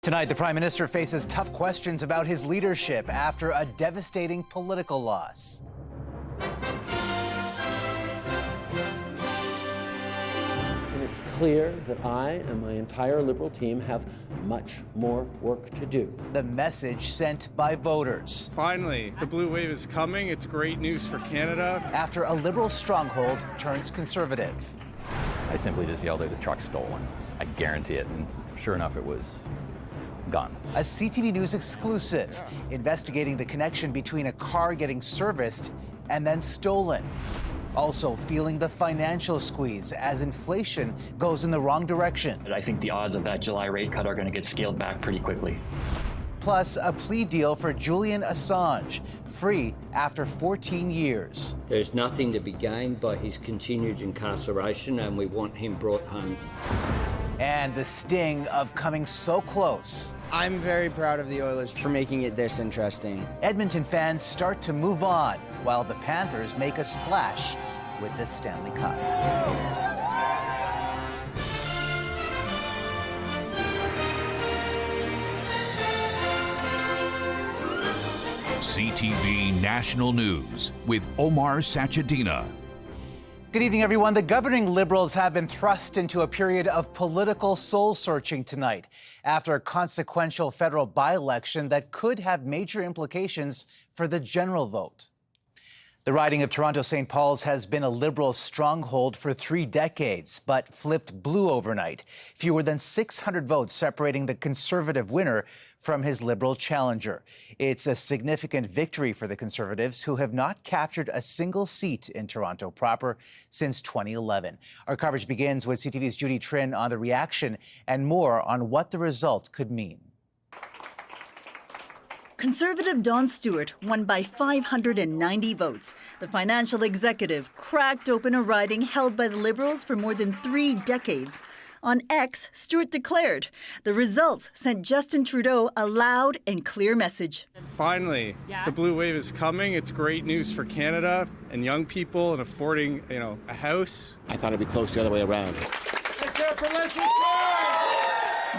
Tonight, the Prime Minister faces tough questions about his leadership after a devastating political loss. And it's clear that I and my entire Liberal team have much more work to do. The message sent by voters. Finally, the blue wave is coming. It's great news for Canada. After a Liberal stronghold turns Conservative. I simply just yelled out, "The truck's stolen." I guarantee it. And sure enough, it was gone. A CTV News exclusive investigating the connection between a car getting serviced and then stolen. Also feeling the financial squeeze as inflation goes in the wrong direction. I think the odds of that July rate cut are going to get scaled back pretty quickly. Plus, a plea deal for Julian Assange, free after 14 years. There's nothing to be gained by his continued incarceration, and we want him brought home. And the sting of coming so close. I'm very proud of the Oilers for making it this interesting. Edmonton fans start to move on, while the Panthers make a splash with the Stanley Cup. CTV National News with Omar Sachedina. Good evening, everyone. The governing Liberals have been thrust into a period of political soul-searching tonight after a consequential federal by-election that could have major implications for the general vote. The riding of Toronto-St. Paul's has been a Liberal stronghold for 3 decades, but flipped blue overnight. Fewer than 600 votes separating the Conservative winner from his Liberal challenger. It's a significant victory for the Conservatives, who have not captured a single seat in Toronto proper since 2011. Our coverage begins with CTV's Judy Trinh on the reaction and more on what the result could mean. Conservative Don Stewart won by 590 votes. The financial executive cracked open a riding held by the Liberals for more than 3 decades. On X, Stewart declared, the results sent Justin Trudeau a loud and clear message. Finally, the blue wave is coming. It's great news for Canada and young people and affording, a house. I thought it'd be close the other way around.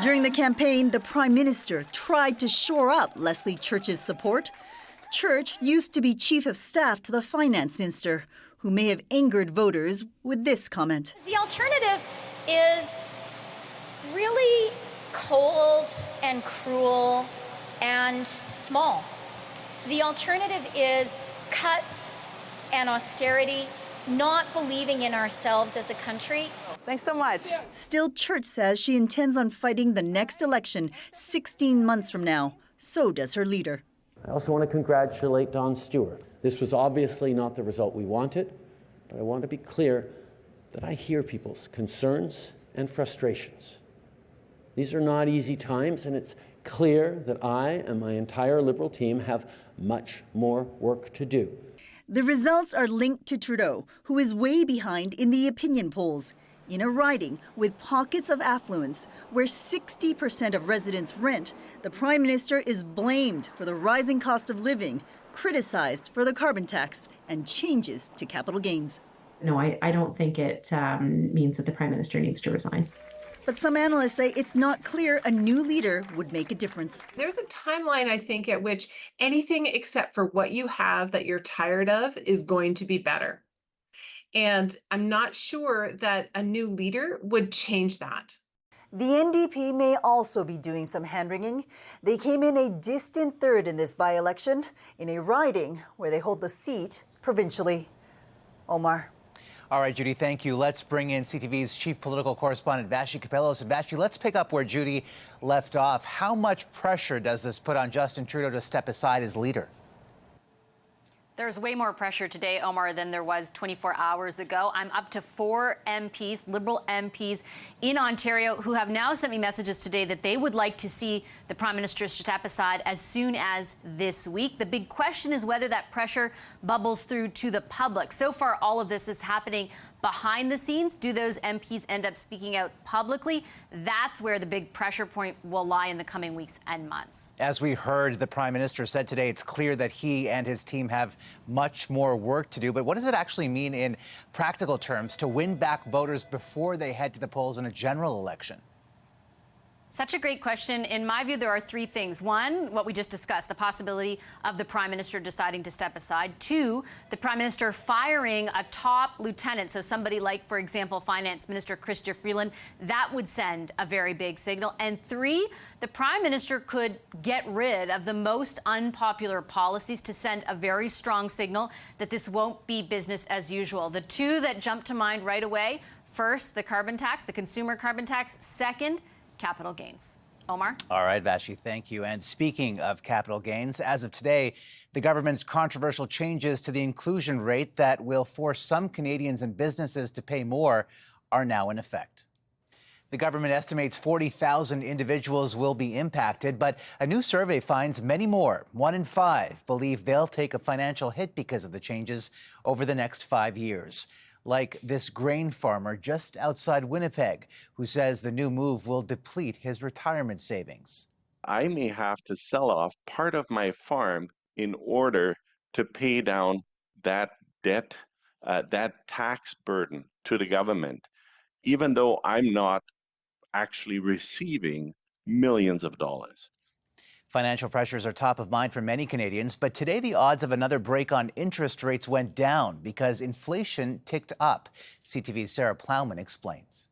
During the campaign, the Prime Minister tried to shore up Leslie Church's support. Church used to be Chief of Staff to the Finance Minister, who may have angered voters with this comment. The alternative is really cold and cruel and small. The alternative is cuts and austerity, not believing in ourselves as a country. Thanks so much. Still, Church says she intends on fighting the next election 16 months from now. So does her leader. I also want to congratulate Don Stewart. This was obviously not the result we wanted, but I want to be clear that I hear people's concerns and frustrations. These are not easy times, and it's clear that I and my entire Liberal team have much more work to do. The results are linked to Trudeau, who is way behind in the opinion polls. In a riding with pockets of affluence, where 60% of residents rent, the Prime Minister is blamed for the rising cost of living, criticized for the carbon tax, and changes to capital gains. No, I don't think it means that the Prime Minister needs to resign. But some analysts say it's not clear a new leader would make a difference. There's a timeline, I think, at which anything except for what you have that you're tired of is going to be better. And I'm not sure that a new leader would change that. The NDP may also be doing some hand-wringing. They came in a distant third in this by-election, in a riding where they hold the seat provincially. Omar. All right, Judy, thank you. Let's bring in CTV's chief political correspondent, Vashi Kapellos. And Vashi, let's pick up where Judy left off. How much pressure does this put on Justin Trudeau to step aside as leader? There's way more pressure today, Omar, than there was 24 hours ago. I'm up to 4 MPs, Liberal MPs in Ontario, who have now sent me messages today that they would like to see the Prime Minister step aside as soon as this week. The big question is whether that pressure bubbles through to the public. So far, all of this is happening behind the scenes. Do those MPs end up speaking out publicly? That's where the big pressure point will lie in the coming weeks and months. As we heard, the Prime Minister said today, it's clear that he and his team have much more work to do. But what does it actually mean in practical terms to win back voters before they head to the polls in a general election? Such a great question. In my view, there are three things. One, what we just discussed, the possibility of the Prime Minister deciding to step aside. Two, the Prime Minister firing a top lieutenant, so somebody like, for example, Finance Minister Chrystia Freeland. That would send a very big signal. And three, the Prime Minister could get rid of the most unpopular policies to send a very strong signal that this won't be business as usual. The two that jump to mind right away, first, the carbon tax, the consumer carbon tax. Second, capital gains. Omar? All right, Vashi, thank you. And speaking of capital gains, as of today, the government's controversial changes to the inclusion rate that will force some Canadians and businesses to pay more are now in effect. The government estimates 40,000 individuals will be impacted, but a new survey finds many more, 1 in 5, believe they'll take a financial hit because of the changes over the next 5 years. Like this grain farmer just outside Winnipeg, who says the new move will deplete his retirement savings. I may have to sell off part of my farm in order to pay down that debt, that tax burden to the government, even though I'm not actually receiving millions of dollars. Financial pressures are top of mind for many Canadians, but today the odds of another break on interest rates went down because inflation ticked up. CTV's Sarah Plowman explains.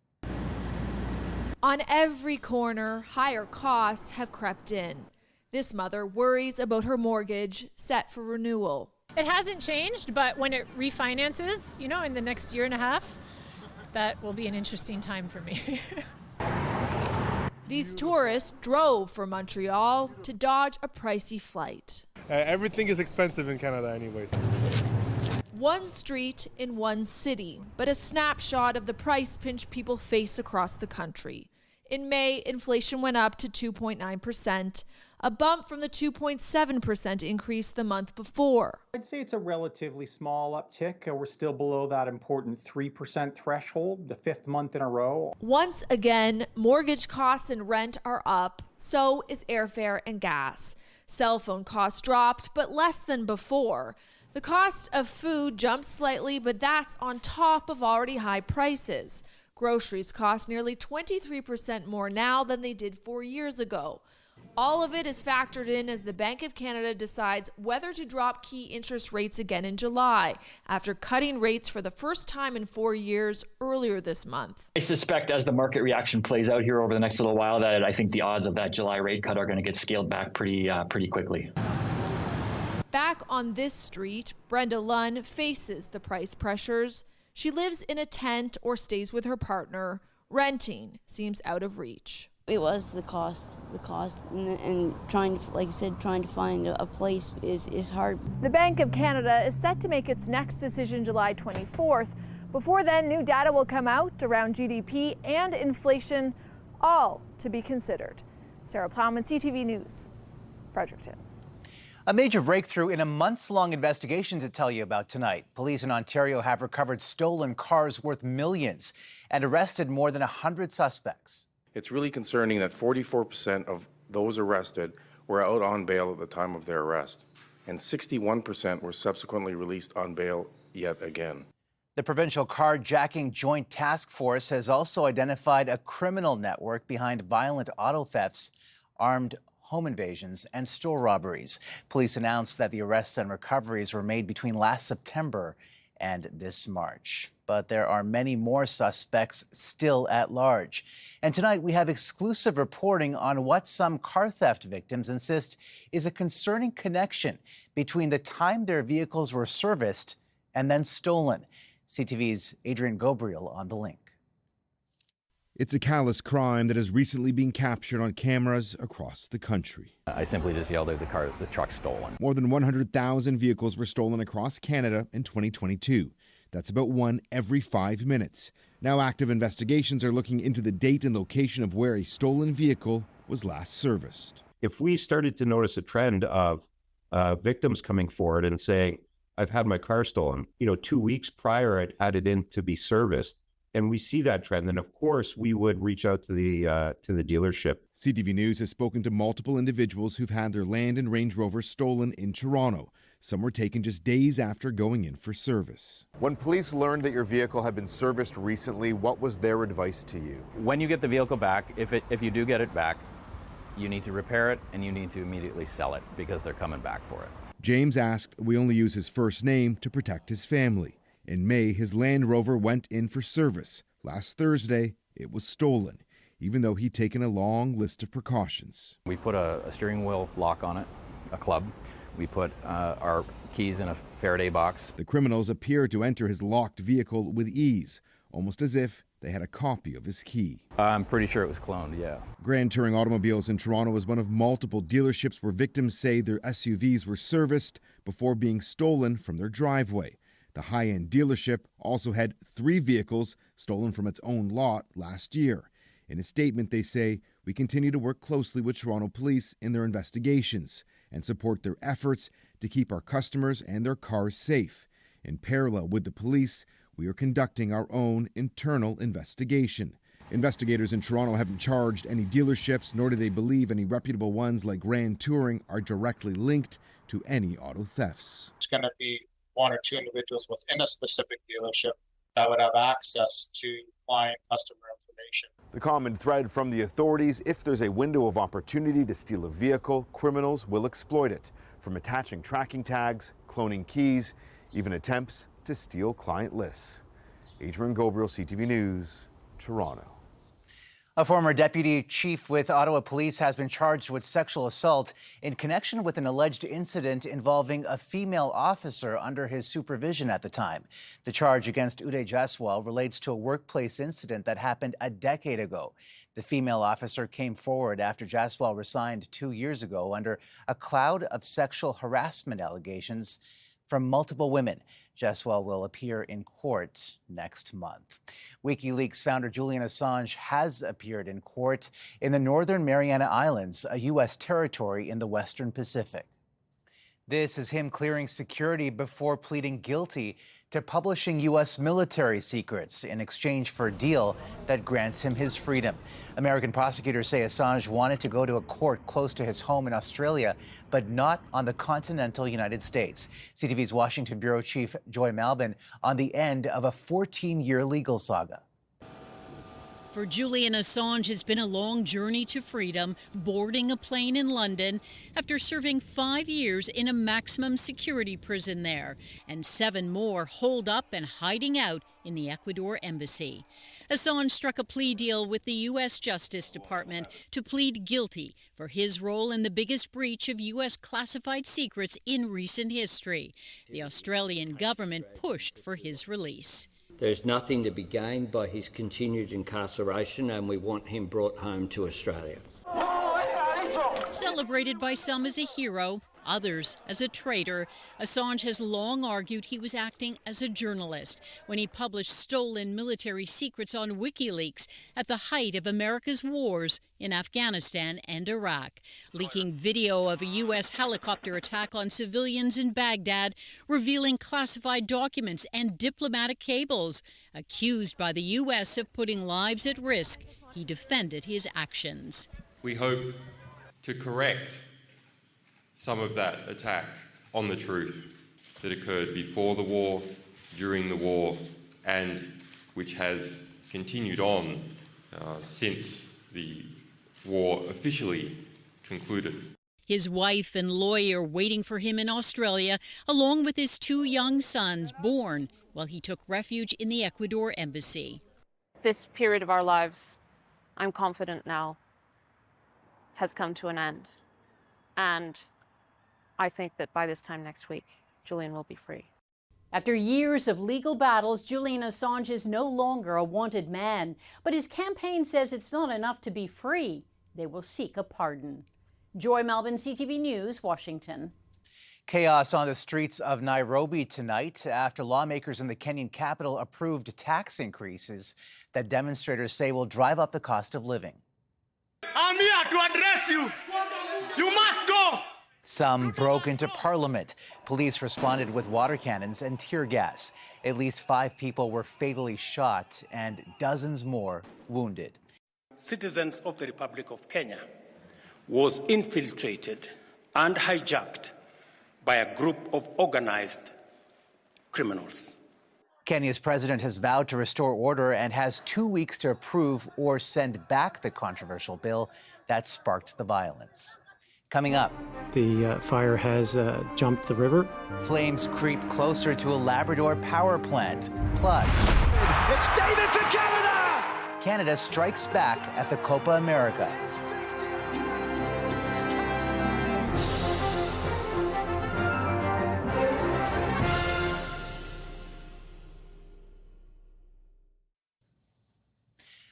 On every corner, higher costs have crept in. This mother worries about her mortgage set for renewal. It hasn't changed, but when it refinances, in the next year and a half, that will be an interesting time for me. These tourists drove from Montreal to dodge a pricey flight. Everything is expensive in Canada anyways. One street in one city, but a snapshot of the price pinch people face across the country. In May, inflation went up to 2.9%, a bump from the 2.7% increase the month before. I'd say it's a relatively small uptick. We're still below that important 3% threshold, the 5th month in a row. Once again, mortgage costs and rent are up, so is airfare and gas. Cell phone costs dropped, but less than before. The cost of food jumped slightly, but that's on top of already high prices. Groceries cost nearly 23% more now than they did 4 years ago. All of it is factored in as the Bank of Canada decides whether to drop key interest rates again in July, after cutting rates for the first time in 4 years earlier this month. I suspect as the market reaction plays out here over the next little while that I think the odds of that July rate cut are going to get scaled back pretty quickly. Back on this street, Brenda Lunn faces the price pressures. She lives in a tent or stays with her partner. Renting seems out of reach. It was the cost, and trying to, like I said, trying to find a place is hard. The Bank of Canada is set to make its next decision July 24th. Before then, new data will come out around GDP and inflation, all to be considered. Sarah Plowman, CTV News, Fredericton. A major breakthrough in a months-long investigation to tell you about tonight. Police in Ontario have recovered stolen cars worth millions and arrested more than 100 suspects. It's really concerning that 44% of those arrested were out on bail at the time of their arrest, and 61% were subsequently released on bail yet again. The Provincial Carjacking Joint Task Force has also identified a criminal network behind violent auto thefts, armed home invasions, and store robberies. Police announced that the arrests and recoveries were made between last September and this March. But there are many more suspects still at large. And tonight we have exclusive reporting on what some car theft victims insist is a concerning connection between the time their vehicles were serviced and then stolen. CTV's Adrian Gobriel on the link. It's a callous crime that has recently been captured on cameras across the country. I simply just yelled at the truck's stolen. More than 100,000 vehicles were stolen across Canada in 2022. That's about 1 every 5 minutes. Now active investigations are looking into the date and location of where a stolen vehicle was last serviced. If we started to notice a trend of victims coming forward and saying, I've had my car stolen, 2 weeks prior I'd had it in to be serviced, and we see that trend, then of course we would reach out to the dealership. CTV News has spoken to multiple individuals who've had their land and Range Rover stolen in Toronto. Some were taken just days after going in for service. When police learned that your vehicle had been serviced recently, what was their advice to you? When you get the vehicle back, if you do get it back, you need to repair it and you need to immediately sell it because they're coming back for it. James asked we only use his first name to protect his family. In May, his Land Rover went in for service. Last Thursday, it was stolen, even though he'd taken a long list of precautions. We put a steering wheel lock on it, a club. We put our keys in a Faraday box. The criminals appeared to enter his locked vehicle with ease, almost as if they had a copy of his key. I'm pretty sure it was cloned, yeah. Grand Touring Automobiles in Toronto is one of multiple dealerships where victims say their SUVs were serviced before being stolen from their driveway. The high-end dealership also had 3 vehicles stolen from its own lot last year. In a statement, they say, "We continue to work closely with Toronto police in their investigations and support their efforts to keep our customers and their cars safe. In parallel with the police, we are conducting our own internal investigation." Investigators in Toronto haven't charged any dealerships, nor do they believe any reputable ones like Grand Touring are directly linked to any auto thefts. It's going to be 1 or 2 individuals within a specific dealership that would have access to client customer information. The common thread from the authorities: if there's a window of opportunity to steal a vehicle, criminals will exploit it. From attaching tracking tags, cloning keys, even attempts to steal client lists. Adrian Gabriel, CTV News, Toronto. A former deputy chief with Ottawa Police has been charged with sexual assault in connection with an alleged incident involving a female officer under his supervision at the time. The charge against Uday Jaswal relates to a workplace incident that happened a decade ago. The female officer came forward after Jaswal resigned 2 years ago under a cloud of sexual harassment allegations from multiple women. Jaswal will appear in court next month. WikiLeaks founder Julian Assange has appeared in court in the Northern Mariana Islands, a U.S. territory in the Western Pacific. This is him clearing security before pleading guilty to publishing U.S. military secrets in exchange for a deal that grants him his freedom. American prosecutors say Assange wanted to go to a court close to his home in Australia, but not on the continental United States. CTV's Washington Bureau Chief Joy Malbon on the end of a 14-year legal saga. For Julian Assange, it's been a long journey to freedom, boarding a plane in London after serving 5 years in a maximum security prison there, and 7 more holed up and hiding out in the Ecuador embassy. Assange struck a plea deal with the U.S. Justice Department to plead guilty for his role in the biggest breach of U.S. classified secrets in recent history. The Australian government pushed for his release. There's nothing to be gained by his continued incarceration, and we want him brought home to Australia. Celebrated by some as a hero, others as a traitor, Assange has long argued he was acting as a journalist when he published stolen military secrets on WikiLeaks at the height of America's wars in Afghanistan and Iraq, leaking video of a U.S. helicopter attack on civilians in Baghdad, revealing classified documents and diplomatic cables. Accused by the U.S. of putting lives at risk, he defended his actions. We hope to correct some of that attack on the truth that occurred before the war, during the war, and which has continued on since the war officially concluded. His wife and lawyer waiting for him in Australia, along with his 2 young sons, born while he took refuge in the Ecuador embassy. This period of our lives, I'm confident now, has come to an end. And I think that by this time next week, Julian will be free. After years of legal battles, Julian Assange is no longer a wanted man. But his campaign says it's not enough to be free. They will seek a pardon. Joy Malbon, CTV News, Washington. Chaos on the streets of Nairobi tonight after lawmakers in the Kenyan capital approved tax increases that demonstrators say will drive up the cost of living. I'm here to address you. You must go. Some broke into Parliament. Police responded with water cannons and tear gas. At least 5 people were fatally shot and dozens more wounded. Citizens of the Republic of Kenya was infiltrated and hijacked by a group of organized criminals. Kenya's president has vowed to restore order and has 2 weeks to approve or send back the controversial bill that sparked the violence. Coming up, the fire has jumped the river. Flames creep closer to a Labrador power plant. Plus, it's David for Canada! Canada strikes back at the Copa America.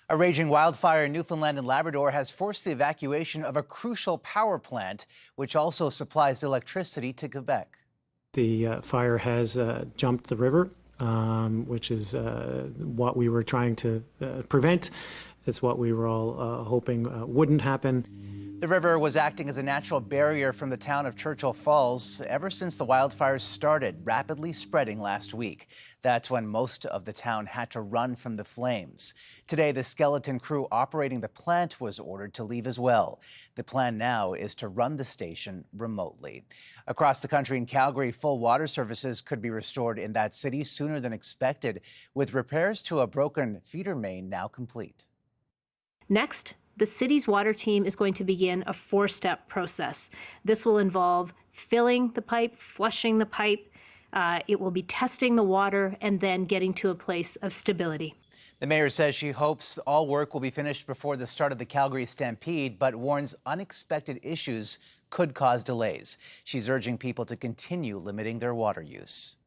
A raging wildfire in Newfoundland and Labrador has forced the evacuation of a crucial power plant, which also supplies electricity to Quebec. The fire has jumped the river, which is what we were trying to prevent. It's what we were all hoping wouldn't happen. The river was acting as a natural barrier from the town of Churchill Falls ever since the wildfires started, rapidly spreading last week. That's when most of the town had to run from the flames. Today, the skeleton crew operating the plant was ordered to leave as well. The plan now is to run the station remotely. Across the country in Calgary, full water services could be restored in that city sooner than expected, with repairs to a broken feeder main now complete. Next, the city's water team is going to begin a 4-step process. This will involve filling the pipe, flushing the pipe. It will be testing the water and then getting to a place of stability. The mayor says she hopes all work will be finished before the start of the Calgary Stampede, but warns unexpected issues could cause delays. She's urging people to continue limiting their water use.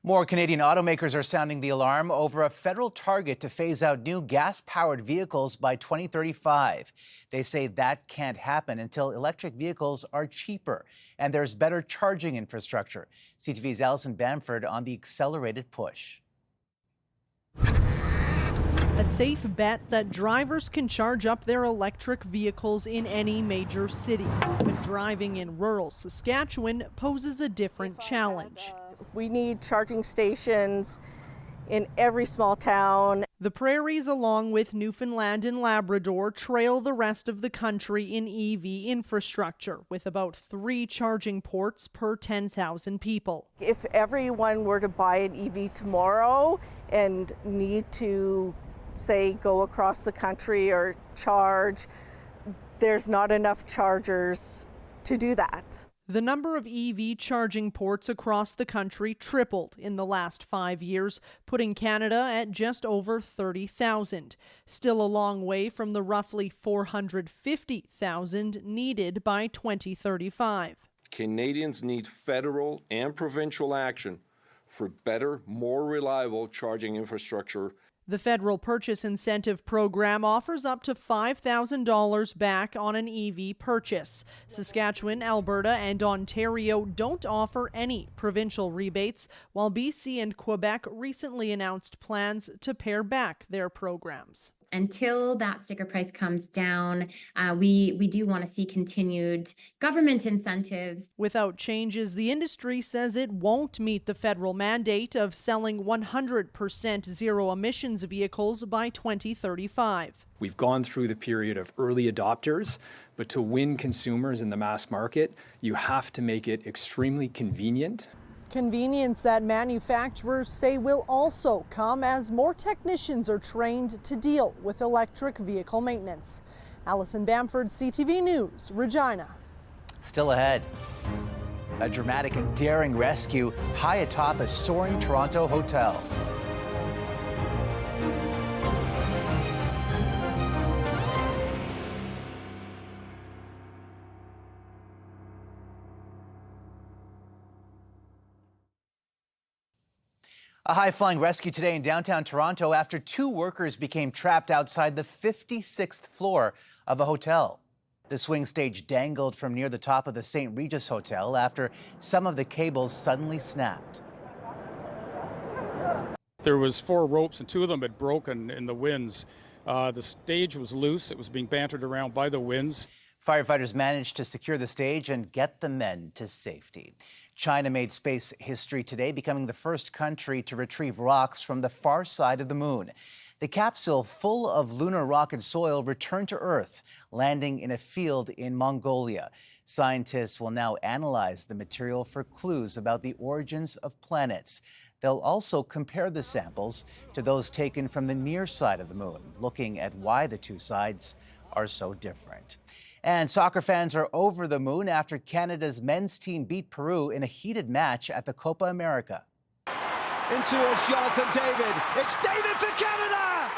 More Canadian automakers are sounding the alarm over a federal target to phase out new gas-powered vehicles by 2035. They say that can't happen until electric vehicles are cheaper and there's better charging infrastructure. CTV's Alison Bamford on the accelerated push. A safe bet that drivers can charge up their electric vehicles in any major city. But driving in rural Saskatchewan poses a different challenge. We need charging stations in every small town. The prairies, along with Newfoundland and Labrador, trail the rest of the country in EV infrastructure, with about 3 charging ports per 10,000 people. If everyone were to buy an EV tomorrow and need to, say, go across the country or charge, there's not enough chargers to do that. The number of EV charging ports across the country tripled in the last 5 years, putting Canada at just over 30,000. Still a long way from the roughly 450,000 needed by 2035. Canadians need federal and provincial action for better, more reliable charging infrastructure. The federal purchase incentive program offers up to $5,000 back on an EV purchase. Saskatchewan, Alberta, and Ontario don't offer any provincial rebates, while BC and Quebec recently announced plans to pare back their programs. Until that sticker price comes down, we do want to see continued government incentives. Without changes, the industry says it won't meet the federal mandate of selling 100% zero emissions vehicles by 2035. We've gone through the period of early adopters, but to win consumers in the mass market, you have to make it extremely convenient. Convenience that manufacturers say will also come as more technicians are trained to deal with electric vehicle maintenance. Alison Bamford, CTV News, Regina. Still ahead, a dramatic and daring rescue high atop a soaring Toronto hotel. A high-flying rescue today in downtown Toronto after 2 workers became trapped outside the 56th floor of a hotel. The swing stage dangled from near the top of the St. Regis Hotel after some of the cables suddenly snapped. There was 4 ropes and 2 of them had broken in the winds. The stage was loose. It was being bantered around by the winds. Firefighters managed to secure the stage and get the men to safety. China made space history today, becoming the first country to retrieve rocks from the far side of the moon. The capsule, full of lunar rock and soil, returned to Earth, landing in a field in Mongolia. Scientists will now analyze the material for clues about the origins of planets. They'll also compare the samples to those taken from the near side of the moon, looking at why the two sides are so different. And soccer fans are over the moon after Canada's men's team beat Peru in a heated match at the Copa America. In towards Jonathan David. It's David for Canada!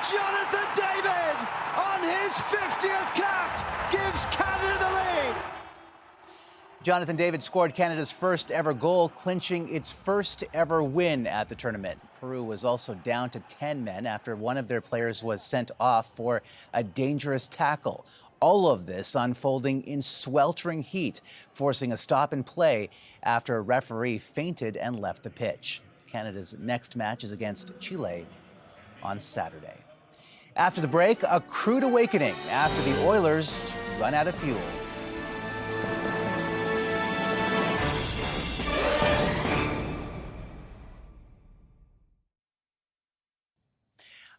Jonathan David, on his 50th cap, gives Canada the lead. Jonathan David scored Canada's first ever goal, clinching its first ever win at the tournament. Peru was also down to 10 men after one of their players was sent off for a dangerous tackle. All of this unfolding in sweltering heat, forcing a stop and play after a referee fainted and left the pitch. Canada's next match is against Chile on Saturday. After the break, a crude awakening after the Oilers run out of fuel.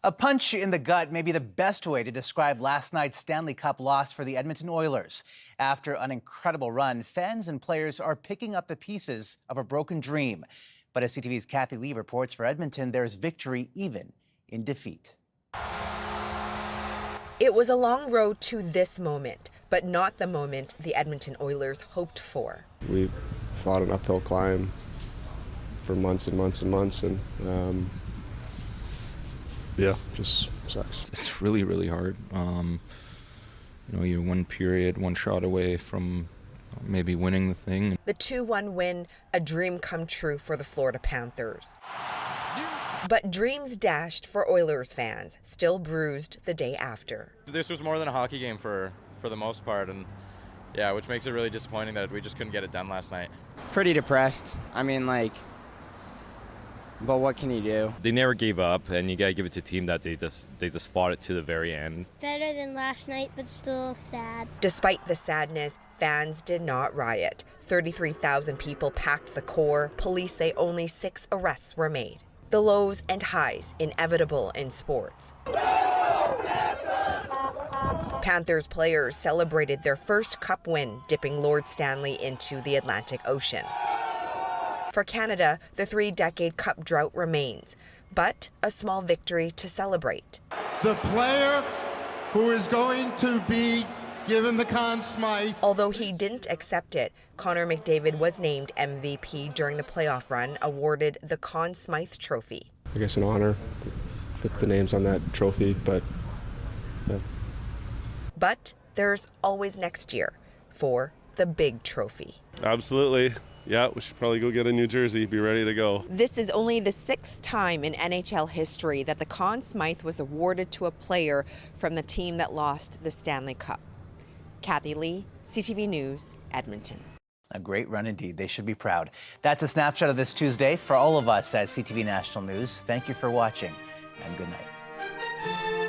A punch in the gut may be the best way to describe last night's Stanley Cup loss for the Edmonton Oilers. After an incredible run, fans and players are picking up the pieces of a broken dream. But as CTV's Kathy Lee reports for Edmonton, there's victory even in defeat. It was a long road to this moment, but not the moment the Edmonton Oilers hoped for. We fought an uphill climb for months and months and months, and yeah, just sucks. It's really, really hard. You're one period, one shot away from maybe winning the thing. The 2-1 win, a dream come true for the Florida Panthers. But dreams dashed for Oilers fans, still bruised the day after. This was more than a hockey game for the most part, and yeah, which makes it really disappointing that we just couldn't get it done last night. Pretty depressed. But what can you do? They never gave up, and you gotta give it to a team that they just fought it to the very end. Better than last night, but still sad. Despite the sadness, fans did not riot. 33,000 people packed the core. Police say only 6 arrests were made. The lows and highs, inevitable in sports. Panthers players celebrated their first cup win, dipping Lord Stanley into the Atlantic Ocean. For Canada, the 3-decade cup drought remains, but a small victory to celebrate. The player who is going to be given the Conn Smythe. Although he didn't accept it, Connor McDavid was named MVP during the playoff run, awarded the Conn Smythe Trophy. I guess an honor, put the names on that trophy, but yeah. But there's always next year for the big trophy. Absolutely. Yeah, we should probably go get a new jersey, be ready to go. This is only the 6th time in NHL history that the Conn Smythe was awarded to a player from the team that lost the Stanley Cup. Kathy Lee, CTV News, Edmonton. A great run indeed. They should be proud. That's a snapshot of this Tuesday. For all of us at CTV National News, thank you for watching and good night.